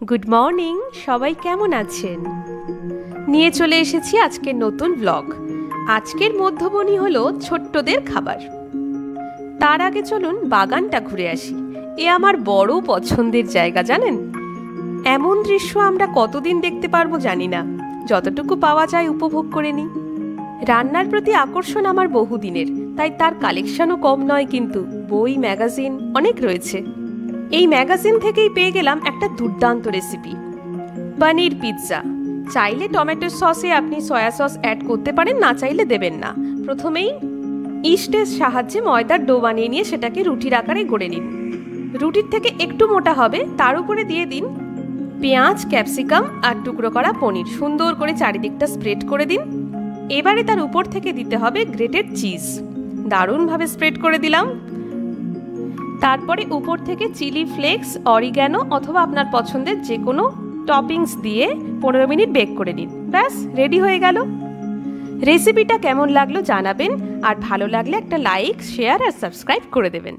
Good morning, সবাই কেমন আছেন? নিয়ে চলে এসেছি আজকের নতুন ব্লগ। আজকের মধ্যমণি হলো ছোট্টদের খাবার। তার আগে চলুন বাগানটা ঘুরে আসি। এ আমার বড় পছন্দের জায়গা, জানেন। এমন দৃশ্য আমরা কতদিন দেখতে পারবো জানি না, যতটুকু পাওয়া যায় উপভোগ করে নিই। রান্নার প্রতি আকর্ষণ আমার বহুদিনের, তাই তার কালেকশনও কম নয়, কিন্তু বই ম্যাগাজিন অনেক রয়েছে। এই ম্যাগাজিন থেকেই পেয়ে গেলাম একটা দুর্দান্ত রেসিপি, পনির পিৎজা। চাইলে টমেটো সসে আপনি সয়া সস অ্যাড করতে পারেন, না চাইলে দেবেন না। প্রথমেই ইস্টের সাহায্যে ময়দার ডো বানিয়ে নিয়ে সেটাকে রুটির আকারে গড়ে নিন। রুটির থেকে একটু মোটা হবে, তার উপরে দিয়ে দিন পেঁয়াজ, ক্যাপসিকাম আর টুকরো করা পনির। সুন্দর করে চারিদিকটা স্প্রেড করে দিন। এবারে তার উপর থেকে দিতে হবে গ্রেটেড চিজ। দারুণভাবে স্প্রেড করে দিলাম। তারপরে উপর থেকে চিলি ফ্লেক্স, অরিগ্যানো অথবা আপনার পছন্দের যে কোনো টপিংস দিয়ে 15 মিনিট বেক করে নিন। ব্যাস, রেডি হয়ে গেল। রেসিপিটা কেমন লাগলো জানাবেন, আর ভালো লাগলে একটা লাইক, শেয়ার আর সাবস্ক্রাইব করে দেবেন।